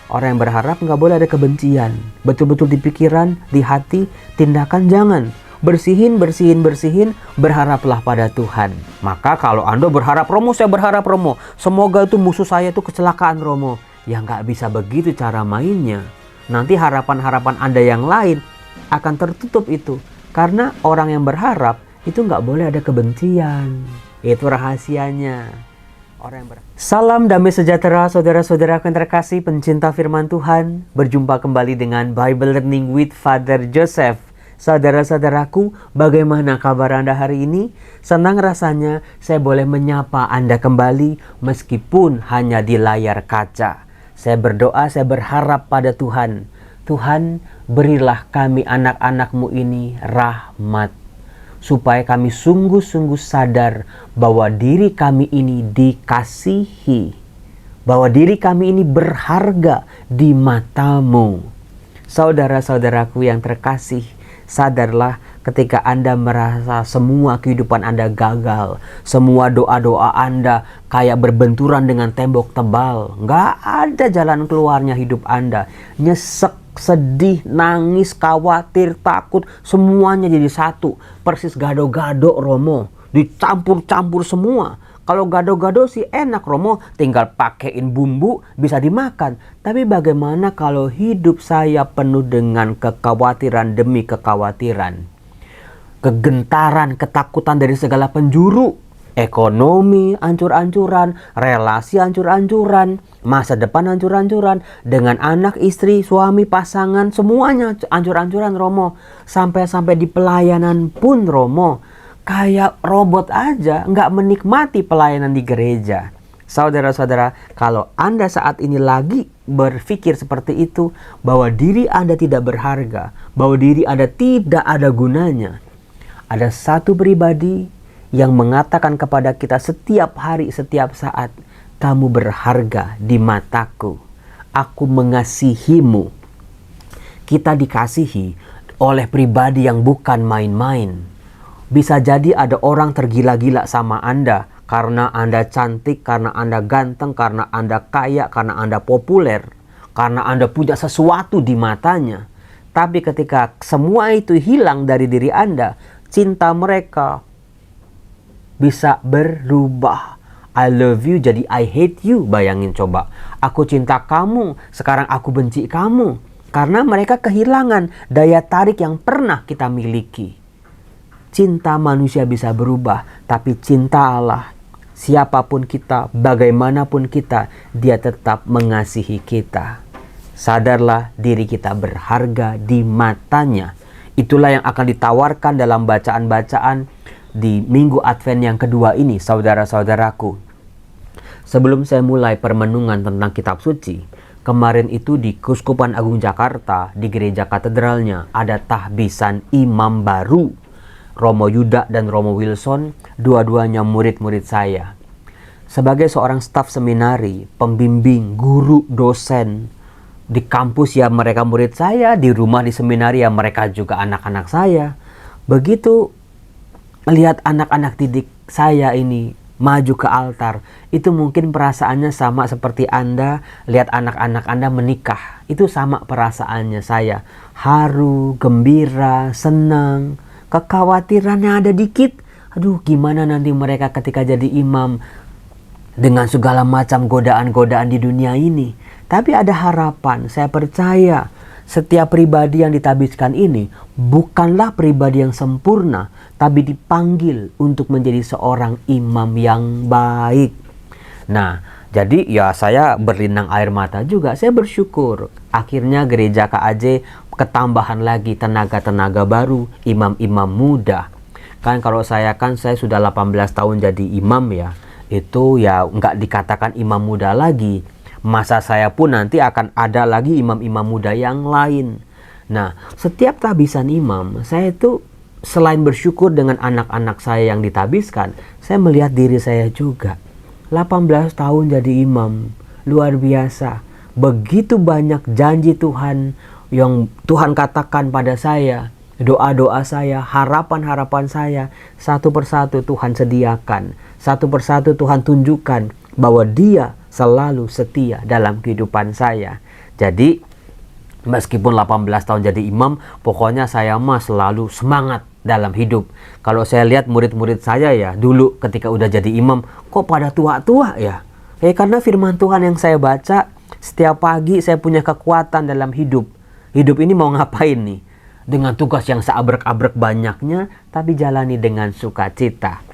Orang yang berharap nggak boleh ada kebencian. Betul-betul di pikiran, di hati, tindakan jangan. Bersihin, berharaplah pada Tuhan. Maka kalau Anda berharap, Romo, saya berharap, Romo, semoga itu musuh saya itu kecelakaan, Romo. Ya nggak bisa begitu cara mainnya. Nanti harapan-harapan Anda yang lain akan tertutup itu. Karena orang yang berharap itu nggak boleh ada kebencian. Itu rahasianya. Salam damai sejahtera saudara-saudara yang terkasih pencinta firman Tuhan. Berjumpa kembali dengan Bible Learning with Father Joseph. Saudara-saudaraku, bagaimana kabar Anda hari ini? Senang rasanya saya boleh menyapa Anda kembali meskipun hanya di layar kaca. Saya berdoa, saya berharap pada Tuhan. Tuhan, berilah kami anak-anak-Mu ini rahmat. Supaya kami sungguh-sungguh sadar bahwa diri kami ini dikasihi. Bahwa diri kami ini berharga di mata-Mu. Saudara-saudaraku yang terkasih, sadarlah ketika Anda merasa semua kehidupan Anda gagal. Semua doa-doa Anda kayak berbenturan dengan tembok tebal. Nggak ada jalan keluarnya hidup Anda. Nyesek, sedih, nangis, khawatir, takut, semuanya jadi satu. Persis gado-gado, Romo. Dicampur-campur semua. Kalau gado-gado sih enak, Romo. Tinggal pakein bumbu, bisa dimakan. Tapi bagaimana kalau hidup saya penuh dengan kekhawatiran demi kekhawatiran? Kegentaran, ketakutan dari segala penjuru. Ekonomi hancur-hancuran, relasi hancur-hancuran, masa depan hancur-hancuran, dengan anak, istri, suami, pasangan, semuanya hancur-hancuran, Romo. Sampai-sampai di pelayanan pun, Romo, kayak robot aja, nggak menikmati pelayanan di gereja. Saudara-saudara, kalau Anda saat ini lagi berpikir seperti itu, bahwa diri Anda tidak berharga, bahwa diri Anda tidak ada gunanya, ada satu pribadi yang mengatakan kepada kita setiap hari, setiap saat, kamu berharga di mataku. Aku mengasihimu. Kita dikasihi oleh pribadi yang bukan main-main. Bisa jadi ada orang tergila-gila sama Anda karena Anda cantik, karena Anda ganteng, karena Anda kaya, karena Anda populer, karena Anda punya sesuatu di matanya. Tapi ketika semua itu hilang dari diri Anda, cinta mereka bisa berubah. I love you jadi I hate you. Bayangin coba. Aku cinta kamu, sekarang aku benci kamu. Karena mereka kehilangan daya tarik yang pernah kita miliki. Cinta manusia bisa berubah, tapi cinta Allah, siapapun kita, bagaimanapun kita, Dia tetap mengasihi kita. Sadarlah diri kita berharga di matanya. Itulah yang akan ditawarkan dalam bacaan-bacaan di Minggu Advent yang kedua ini, saudara-saudaraku. Sebelum saya mulai permenungan tentang kitab suci, kemarin itu di Keuskupan Agung Jakarta, di gereja katedralnya, ada tahbisan imam baru. Romo Yuda dan Romo Wilson, dua-duanya murid-murid saya. Sebagai seorang staf seminari, pembimbing, guru, dosen, di kampus ya mereka murid saya, di rumah di seminari ya mereka juga anak-anak saya. Begitu lihat anak-anak didik saya ini maju ke altar, itu mungkin perasaannya sama seperti Anda lihat anak-anak Anda menikah. Itu sama perasaannya saya. Haru, gembira, senang, kekhawatirannya ada dikit. Aduh, gimana nanti mereka ketika jadi imam dengan segala macam godaan-godaan di dunia ini. Tapi ada harapan, saya percaya setiap pribadi yang ditabiskan ini bukanlah pribadi yang sempurna, tapi dipanggil untuk menjadi seorang imam yang baik. Nah, jadi ya saya berlinang air mata juga. Saya bersyukur akhirnya gereja KAJ ketambahan lagi tenaga-tenaga baru, imam-imam muda. Kan kalau saya sudah 18 tahun jadi imam ya. Itu ya nggak dikatakan imam muda lagi. Masa saya pun nanti akan ada lagi imam-imam muda yang lain. Nah, setiap tabisan imam, saya itu selain bersyukur dengan anak-anak saya yang ditabiskan, saya melihat diri saya juga. 18 tahun jadi imam, luar biasa. Begitu banyak janji Tuhan yang Tuhan katakan pada saya. Doa-doa saya, harapan-harapan saya, satu persatu Tuhan sediakan. Satu persatu Tuhan tunjukkan bahwa Dia selalu setia dalam kehidupan saya. Jadi meskipun 18 tahun jadi imam, pokoknya saya mah selalu semangat dalam hidup. Kalau saya lihat murid-murid saya ya, dulu ketika udah jadi imam, kok pada tua-tua ya? Karena firman Tuhan yang saya baca, setiap pagi saya punya kekuatan dalam hidup. Hidup ini mau ngapain nih? Dengan tugas yang seabrek-abrek banyaknya, tapi jalani dengan sukacita.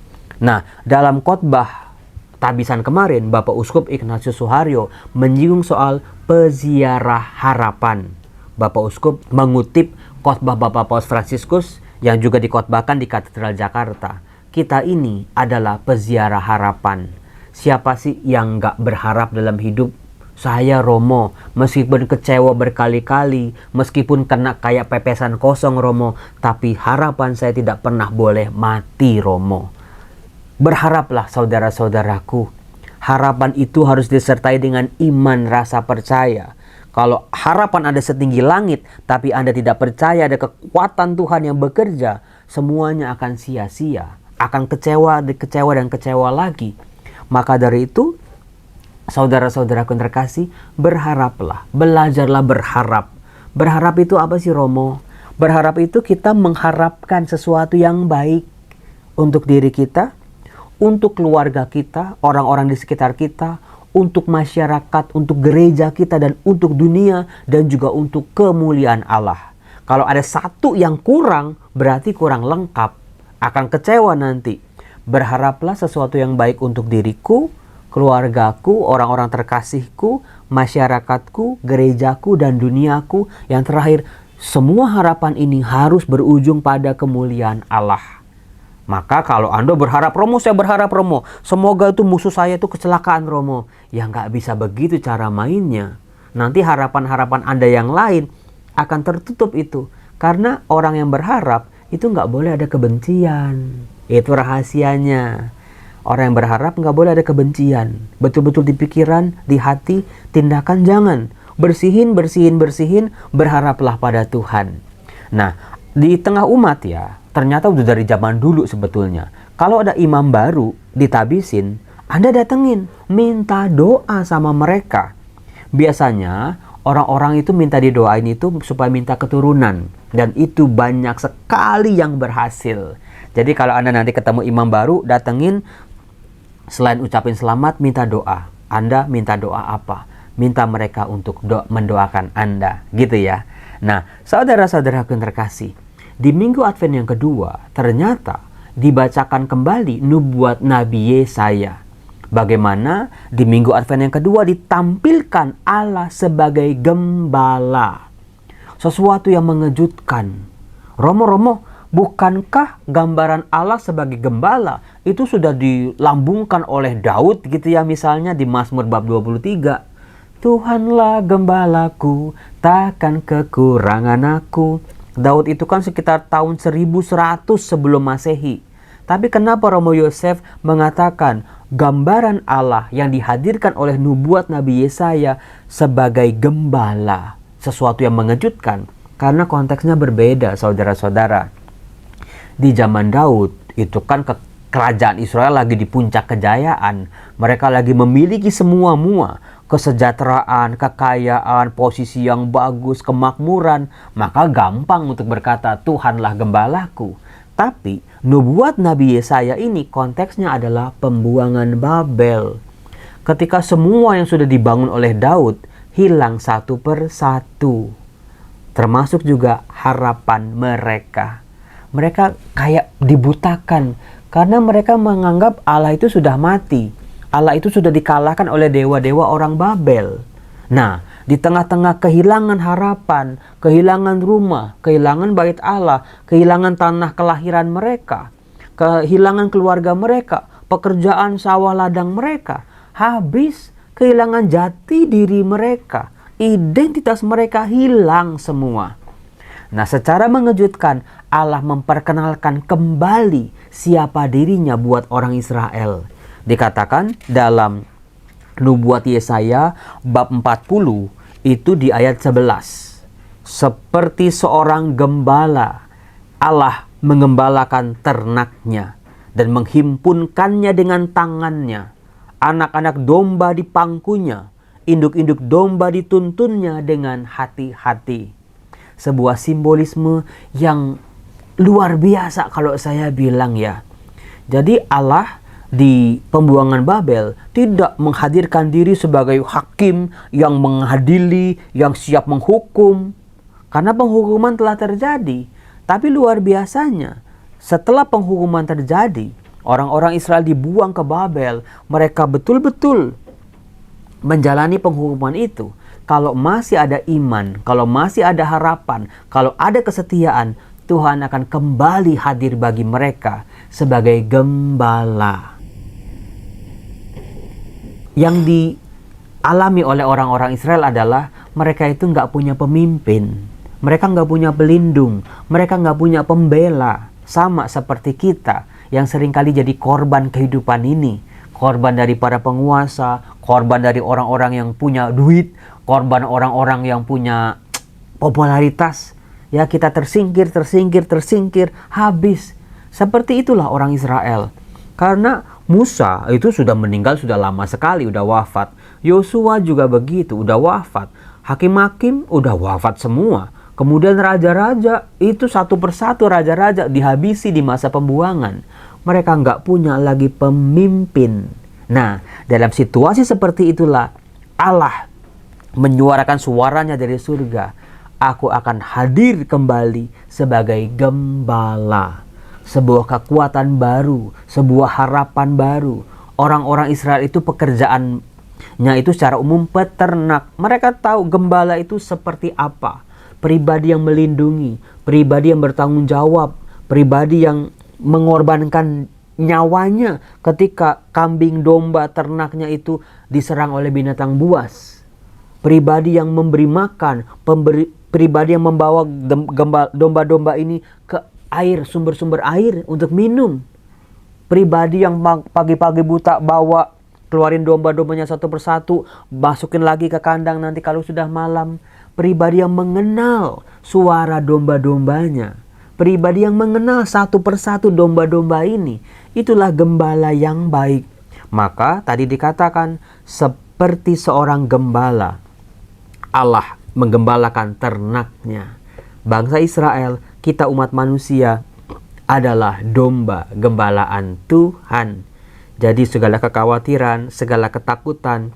Nah, dalam khotbah tabisan kemarin, Bapak Uskup Ignatius Suharyo menyinggung soal peziarah harapan. Bapak Uskup mengutip khotbah Bapak Paus Fransiskus yang juga dikhotbahkan di Katedral Jakarta. Kita ini adalah peziarah harapan. Siapa sih yang gak berharap dalam hidup? Saya Romo, meskipun kecewa berkali-kali, meskipun kena kayak pepesan kosong Romo, tapi harapan saya tidak pernah boleh mati Romo. Berharaplah saudara-saudaraku. Harapan itu harus disertai dengan iman rasa percaya. Kalau harapan Anda setinggi langit, tapi Anda tidak percaya ada kekuatan Tuhan yang bekerja, semuanya akan sia-sia. Akan kecewa dan kecewa lagi. Maka dari itu, saudara-saudaraku yang terkasih, berharaplah, belajarlah berharap. Berharap itu apa sih Romo? Berharap itu kita mengharapkan sesuatu yang baik untuk diri kita, untuk keluarga kita, orang-orang di sekitar kita, untuk masyarakat, untuk gereja kita, dan untuk dunia, dan juga untuk kemuliaan Allah. Kalau ada satu yang kurang, berarti kurang lengkap. Akan kecewa nanti. Berharaplah sesuatu yang baik untuk diriku, keluargaku, orang-orang terkasihku, masyarakatku, gerejaku, dan duniaku. Yang terakhir, semua harapan ini harus berujung pada kemuliaan Allah. Maka kalau Anda berharap Romo, saya berharap Romo, semoga itu musuh saya itu kecelakaan Romo. Ya nggak bisa begitu cara mainnya. Nanti harapan-harapan Anda yang lain akan tertutup itu. Karena orang yang berharap itu nggak boleh ada kebencian. Itu rahasianya. Orang yang berharap nggak boleh ada kebencian. Betul-betul di pikiran, di hati, tindakan jangan. Bersihin, berharaplah pada Tuhan. Nah, di tengah umat ya, ternyata udah dari zaman dulu sebetulnya. Kalau ada imam baru ditabisin, Anda datengin, minta doa sama mereka. Biasanya orang-orang itu minta didoain itu supaya minta keturunan. Dan itu banyak sekali yang berhasil. Jadi kalau Anda nanti ketemu imam baru, datengin, selain ucapin selamat, minta doa. Anda minta doa apa? Minta mereka untuk mendoakan Anda. Gitu ya. Nah, saudara-saudaraku yang terkasih, di minggu Advent yang kedua, ternyata dibacakan kembali nubuat Nabi Yesaya. Bagaimana di minggu Advent yang kedua ditampilkan Allah sebagai gembala. Sesuatu yang mengejutkan. Romo, bukankah gambaran Allah sebagai gembala itu sudah dilambungkan oleh Daud gitu ya, misalnya di Mazmur bab 23. Tuhanlah gembalaku, takkan kekurangan aku. Daud itu kan sekitar tahun 1100 sebelum Masehi. Tapi kenapa Romo Yosef mengatakan gambaran Allah yang dihadirkan oleh nubuat Nabi Yesaya sebagai gembala? Sesuatu yang mengejutkan. Karena konteksnya berbeda, saudara-saudara. Di zaman Daud, itu kan kerajaan Israel lagi di puncak kejayaan. Mereka lagi memiliki semua-mua. Kesejahteraan, kekayaan, posisi yang bagus, kemakmuran. Maka gampang untuk berkata, Tuhanlah gembalaku. Tapi nubuat Nabi Yesaya ini konteksnya adalah pembuangan Babel. Ketika semua yang sudah dibangun oleh Daud hilang satu per satu. Termasuk juga harapan mereka. Mereka kayak dibutakan karena mereka menganggap Allah itu sudah mati. Allah itu sudah dikalahkan oleh dewa-dewa orang Babel. Nah, di tengah-tengah kehilangan harapan, kehilangan rumah, kehilangan bait Allah, kehilangan tanah kelahiran mereka, kehilangan keluarga mereka, pekerjaan sawah ladang mereka, habis kehilangan jati diri mereka, identitas mereka hilang semua. Nah, secara mengejutkan Allah memperkenalkan kembali siapa dirinya buat orang Israel. Dikatakan dalam nubuat Yesaya bab 40 itu di ayat 11. Seperti seorang gembala, Allah mengembalakan ternaknya dan menghimpunkannya dengan tangannya. Anak-anak domba di pangkunya. induk-induk domba dituntunnya dengan hati-hati. Sebuah simbolisme yang luar biasa kalau saya bilang ya. Jadi Allah di pembuangan Babel tidak menghadirkan diri sebagai hakim yang mengadili, yang siap menghukum. Karena penghukuman telah terjadi. Tapi luar biasanya, setelah penghukuman terjadi, orang-orang Israel dibuang ke Babel, mereka betul-betul menjalani penghukuman itu. Kalau masih ada iman, kalau masih ada harapan, kalau ada kesetiaan, Tuhan akan kembali hadir bagi mereka sebagai gembala. Yang dialami oleh orang-orang Israel adalah mereka itu nggak punya pemimpin, mereka nggak punya pelindung, mereka nggak punya pembela. Sama seperti kita yang seringkali jadi korban kehidupan ini. Korban dari para penguasa, korban dari orang-orang yang punya duit, korban orang-orang yang punya popularitas. Ya, kita tersingkir, habis. Seperti itulah orang Israel. Karena Musa itu sudah meninggal sudah lama sekali, udah wafat. Yosua juga begitu, udah wafat. Hakim-hakim udah wafat semua. Kemudian raja-raja itu satu persatu raja-raja dihabisi di masa pembuangan. Mereka nggak punya lagi pemimpin. Nah, dalam situasi seperti itulah Allah menyuarakan suaranya dari surga. Aku akan hadir kembali sebagai gembala. Sebuah kekuatan baru, sebuah harapan baru. Orang-orang Israel itu pekerjaannya itu secara umum peternak. Mereka tahu gembala itu seperti apa. Pribadi yang melindungi, pribadi yang bertanggung jawab, pribadi yang mengorbankan nyawanya ketika kambing, domba, ternaknya itu diserang oleh binatang buas. Pribadi yang memberi makan, pribadi yang membawa domba-domba ini ke air, sumber-sumber air untuk minum. Pribadi yang pagi-pagi buta bawa, keluarin domba-dombanya satu persatu, masukin lagi ke kandang nanti kalau sudah malam. Pribadi yang mengenal suara domba-dombanya. Pribadi yang mengenal satu persatu domba-domba ini. Itulah gembala yang baik. Maka tadi dikatakan seperti seorang gembala. Allah menggembalakan ternaknya. Bangsa Israel, kita umat manusia adalah domba gembalaan Tuhan. Jadi segala kekhawatiran, segala ketakutan,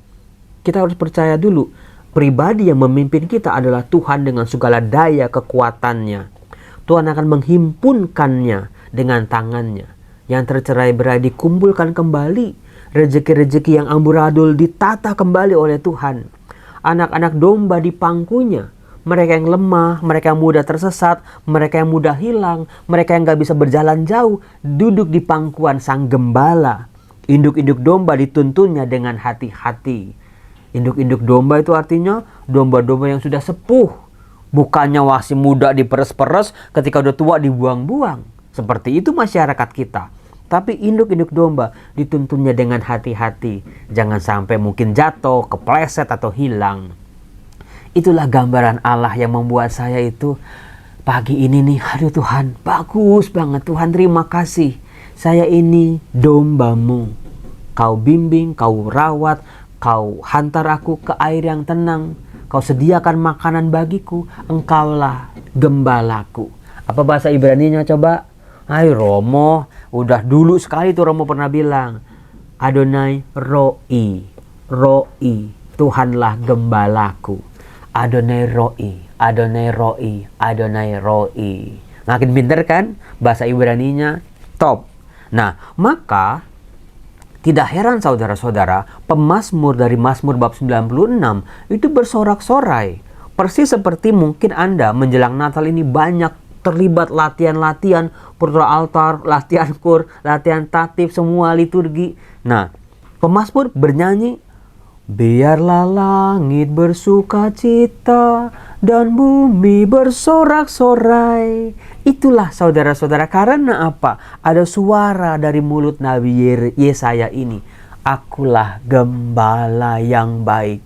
kita harus percaya dulu. Pribadi yang memimpin kita adalah Tuhan dengan segala daya kekuatannya. Tuhan akan menghimpunkannya dengan tangannya. Yang tercerai-berai dikumpulkan kembali. Rezeki-rezeki yang amburadul ditata kembali oleh Tuhan. Anak-anak domba di pangkunya. Mereka yang lemah, mereka yang mudah tersesat, mereka yang mudah hilang, mereka yang gak bisa berjalan jauh, duduk di pangkuan sang gembala. Induk-induk domba dituntunnya dengan hati-hati. Induk-induk domba itu artinya domba-domba yang sudah sepuh. Bukannya masih muda diperes-peres, ketika udah tua dibuang-buang. Seperti itu masyarakat kita. Tapi induk-induk domba dituntunnya dengan hati-hati. Jangan sampai mungkin jatuh, kepleset atau hilang. Itulah gambaran Allah yang membuat saya itu pagi ini nih, aduh Tuhan, bagus banget Tuhan, terima kasih. Saya ini dombamu. Kau bimbing, kau rawat, kau hantar aku ke air yang tenang. Kau sediakan makanan bagiku, engkaulah gembalaku. Apa bahasa Ibraninya coba? Hai Romo, udah dulu sekali tuh Romo pernah bilang. Adonai Roi, Roi, Tuhanlah gembalaku. Adonai Roi, Adonai Roi, Adonai Roi. Makin pinter kan? Bahasa Ibraninya top. Nah, maka tidak heran saudara-saudara, pemazmur dari Mazmur bab 96 itu bersorak-sorai. Persis seperti mungkin Anda menjelang Natal ini banyak terlibat latihan-latihan, putra altar, latihan kur, latihan tatip, semua liturgi. Nah, pemazmur bernyanyi, biarlah langit bersuka cita dan bumi bersorak-sorai. Itulah saudara-saudara, karena apa? Ada suara dari mulut Nabi Yesaya ini. Akulah gembala yang baik.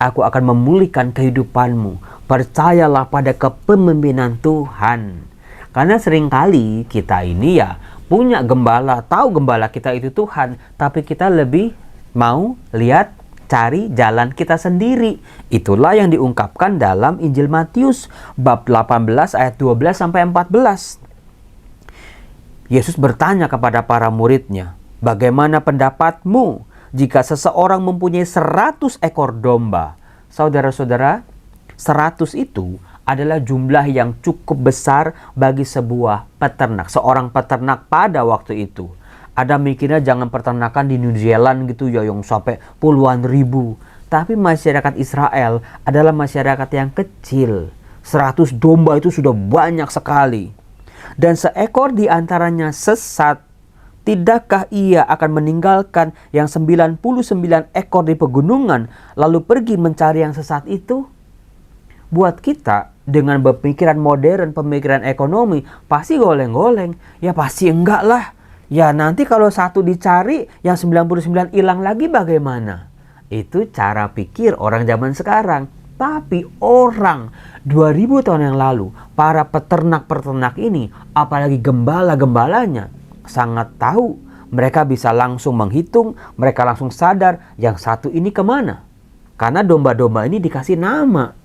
Aku akan memulihkan kehidupanmu. Percayalah pada kepemimpinan Tuhan. Karena seringkali kita ini ya punya gembala, tahu gembala kita itu Tuhan, tapi kita lebih mau lihat cari jalan kita sendiri. Itulah yang diungkapkan dalam Injil Matius bab 18 ayat 12 sampai 14. Yesus bertanya kepada para muridnya, "Bagaimana pendapatmu jika seseorang mempunyai 100 ekor domba?" Saudara-saudara, 100 itu adalah jumlah yang cukup besar bagi sebuah peternak, seorang peternak pada waktu itu. Ada mikirnya jangan peternakan di New Zealand gitu ya, yang sampai puluhan ribu. Tapi masyarakat Israel adalah masyarakat yang kecil. 100 domba itu sudah banyak sekali. Dan seekor di antaranya sesat, tidakkah ia akan meninggalkan yang 99 ekor di pegunungan, lalu pergi mencari yang sesat itu? Buat kita, dengan pemikiran modern, pemikiran ekonomi, pasti goleng-goleng. Ya pasti enggak lah. Ya nanti kalau satu dicari, yang 99 hilang lagi bagaimana? Itu cara pikir orang zaman sekarang. Tapi orang 2000 tahun yang lalu, para peternak-peternak ini, apalagi gembala-gembalanya, sangat tahu. Mereka bisa langsung menghitung, mereka langsung sadar yang satu ini kemana. Karena domba-domba ini dikasih nama.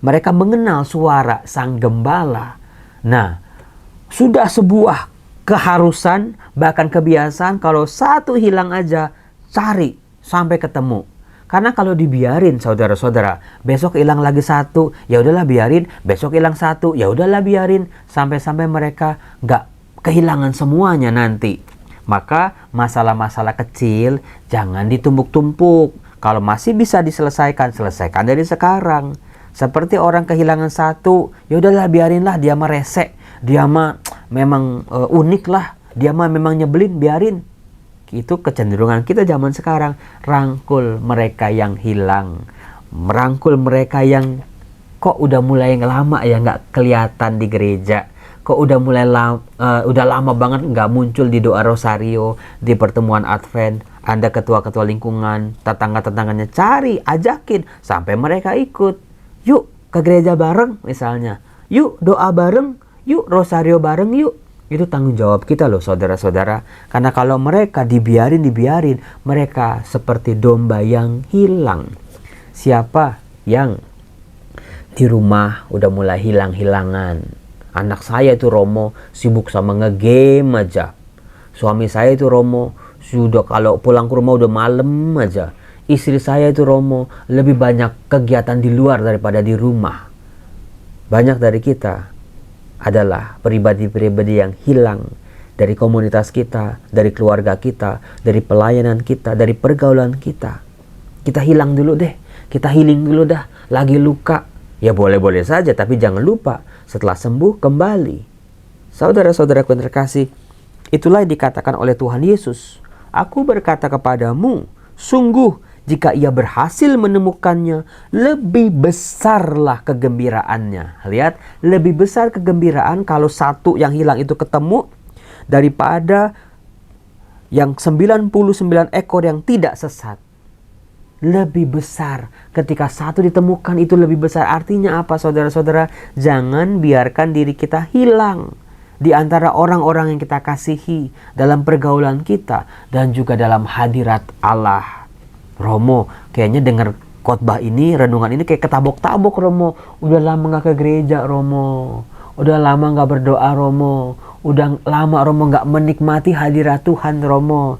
Mereka mengenal suara sang gembala. Nah, sudah sebuah keharusan, bahkan kebiasaan, kalau satu hilang aja, cari sampai ketemu. Karena kalau dibiarin, saudara-saudara, besok hilang lagi satu, ya udahlah biarin, besok hilang satu, ya udahlah biarin, sampai-sampai mereka nggak kehilangan semuanya nanti. Maka masalah-masalah kecil jangan ditumpuk-tumpuk. Kalau masih bisa diselesaikan, selesaikan dari sekarang. Seperti orang kehilangan satu, ya udahlah biarinlah, dia mah resek, dia mah memang unik lah, dia mah memang nyebelin, biarin. Itu kecenderungan kita zaman sekarang, rangkul mereka yang hilang, merangkul mereka yang kok udah mulai lama ya nggak kelihatan di gereja, kok udah mulai udah lama banget nggak muncul di doa rosario, di pertemuan Advent. Anda ketua-ketua lingkungan, tetangga-tetangganya cari, ajakin sampai mereka ikut. Yuk ke gereja bareng misalnya. Yuk doa bareng. Yuk rosario bareng yuk. Itu tanggung jawab kita loh saudara-saudara. Karena kalau mereka dibiarin, mereka seperti domba yang hilang. Siapa yang di rumah udah mulai hilang-hilangan? Anak saya itu Romo sibuk sama ngegame aja. Suami saya itu Romo sudah kalau pulang ke rumah udah malam aja. Istri saya itu Romo lebih banyak kegiatan di luar daripada di rumah. Banyak dari kita adalah pribadi-pribadi yang hilang dari komunitas kita, dari keluarga kita, dari pelayanan kita, dari pergaulan kita. Kita hilang dulu deh, kita healing dulu dah. Lagi luka, ya boleh-boleh saja, tapi jangan lupa setelah sembuh kembali. Saudara-saudaraku yang terkasih, itulah yang dikatakan oleh Tuhan Yesus. Aku berkata kepadamu, sungguh jika ia berhasil menemukannya, lebih besarlah kegembiraannya. Lihat, lebih besar kegembiraan kalau satu yang hilang itu ketemu daripada yang 99 ekor yang tidak sesat. Lebih besar ketika satu ditemukan, itu lebih besar. Artinya apa saudara-saudara? Jangan biarkan diri kita hilang di antara orang-orang yang kita kasihi, dalam pergaulan kita, dan juga dalam hadirat Allah. Romo, kayaknya dengar khotbah ini, renungan ini kayak ketabok-tabok Romo. Udah lama gak ke gereja Romo. Udah lama gak berdoa Romo. Udah lama Romo gak menikmati hadirat Tuhan Romo.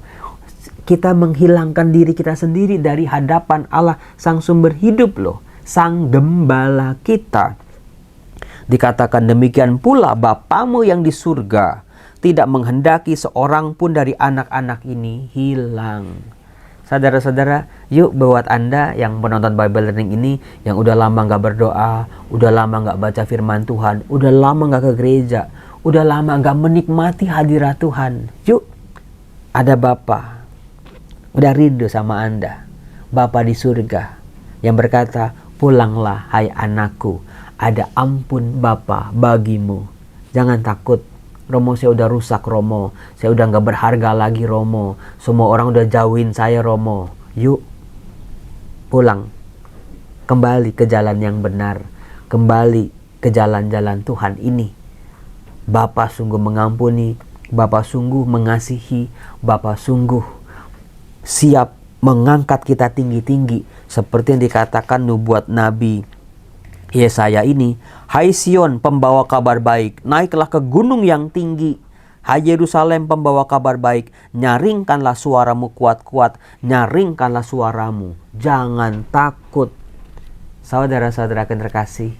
Kita menghilangkan diri kita sendiri dari hadapan Allah, sang sumber hidup loh. Sang gembala kita. Dikatakan demikian pula Bapamu yang di surga tidak menghendaki seorang pun dari anak-anak ini hilang. Saudara-saudara, yuk buat Anda yang menonton Bible Learning ini, yang udah lama gak berdoa, udah lama gak baca firman Tuhan, udah lama gak ke gereja, udah lama gak menikmati hadirat Tuhan. Yuk, ada Bapa, udah rindu sama Anda. Bapa di surga yang berkata, pulanglah hai anakku, ada ampun Bapa bagimu. Jangan takut. Romo, saya udah rusak Romo, saya udah gak berharga lagi Romo, semua orang udah jauhin saya Romo. Yuk pulang, kembali ke jalan yang benar, kembali ke jalan-jalan Tuhan ini. Bapa sungguh mengampuni, Bapa sungguh mengasihi, Bapa sungguh siap mengangkat kita tinggi-tinggi. Seperti yang dikatakan nubuat Nabi Yesaya ini. Hai Sion, pembawa kabar baik, naiklah ke gunung yang tinggi. Hai Yerusalem, pembawa kabar baik, nyaringkanlah suaramu kuat-kuat, nyaringkanlah suaramu, jangan takut. Saudara-saudara yang terkasih,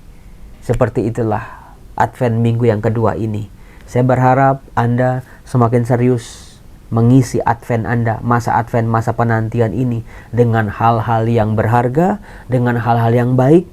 seperti itulah Advent minggu yang kedua ini. Saya berharap Anda semakin serius mengisi Advent Anda, masa Advent, masa penantian ini dengan hal-hal yang berharga, dengan hal-hal yang baik.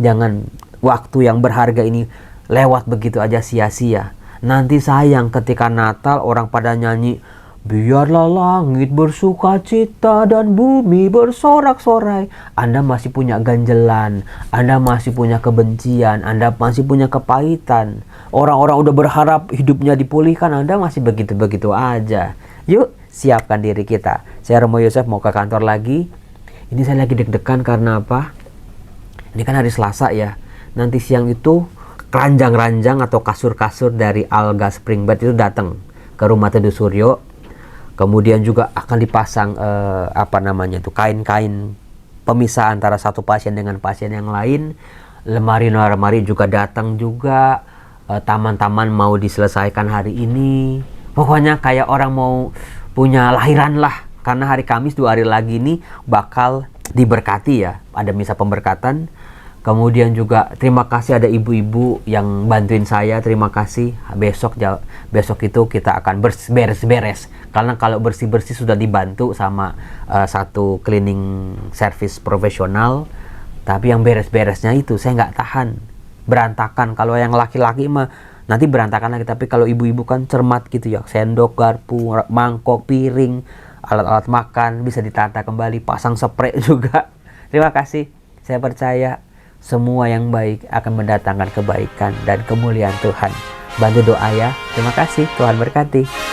Jangan waktu yang berharga ini lewat begitu aja sia-sia. Nanti sayang ketika Natal orang pada nyanyi, biarlah langit bersuka cita dan bumi bersorak-sorai. Anda masih punya ganjelan, Anda masih punya kebencian, Anda masih punya kepahitan. Orang-orang udah berharap hidupnya dipulihkan, Anda masih begitu-begitu aja. Yuk, siapkan diri kita. Saya Romo Yosef mau ke kantor lagi. Ini saya lagi deg-degan karena apa? Ini kan hari Selasa ya. Nanti siang itu ranjang-ranjang atau kasur-kasur dari Alga Springbed itu datang ke rumah Teduh Suryo. Kemudian juga akan dipasang kain-kain pemisah antara satu pasien dengan pasien yang lain. Lemari-lemari juga datang juga. Taman-taman mau diselesaikan hari ini. Pokoknya kayak orang mau punya lahiran lah. Karena hari Kamis 2 hari lagi ini bakal diberkati ya. Ada misa pemberkatan. Kemudian juga terima kasih ada ibu-ibu yang bantuin saya. Terima kasih. Besok itu kita akan beres-beres. Karena kalau bersih-bersih sudah dibantu sama satu cleaning service profesional. Tapi yang beres-beresnya itu saya nggak tahan. Berantakan. Kalau yang laki-laki mah nanti berantakan lagi. Tapi kalau ibu-ibu kan cermat gitu ya. Sendok, garpu, mangkok, piring, alat-alat makan bisa ditata kembali. Pasang spray juga. Terima kasih. Saya percaya semua yang baik akan mendatangkan kebaikan dan kemuliaan Tuhan. Bantu doa ya. Terima kasih. Tuhan berkati.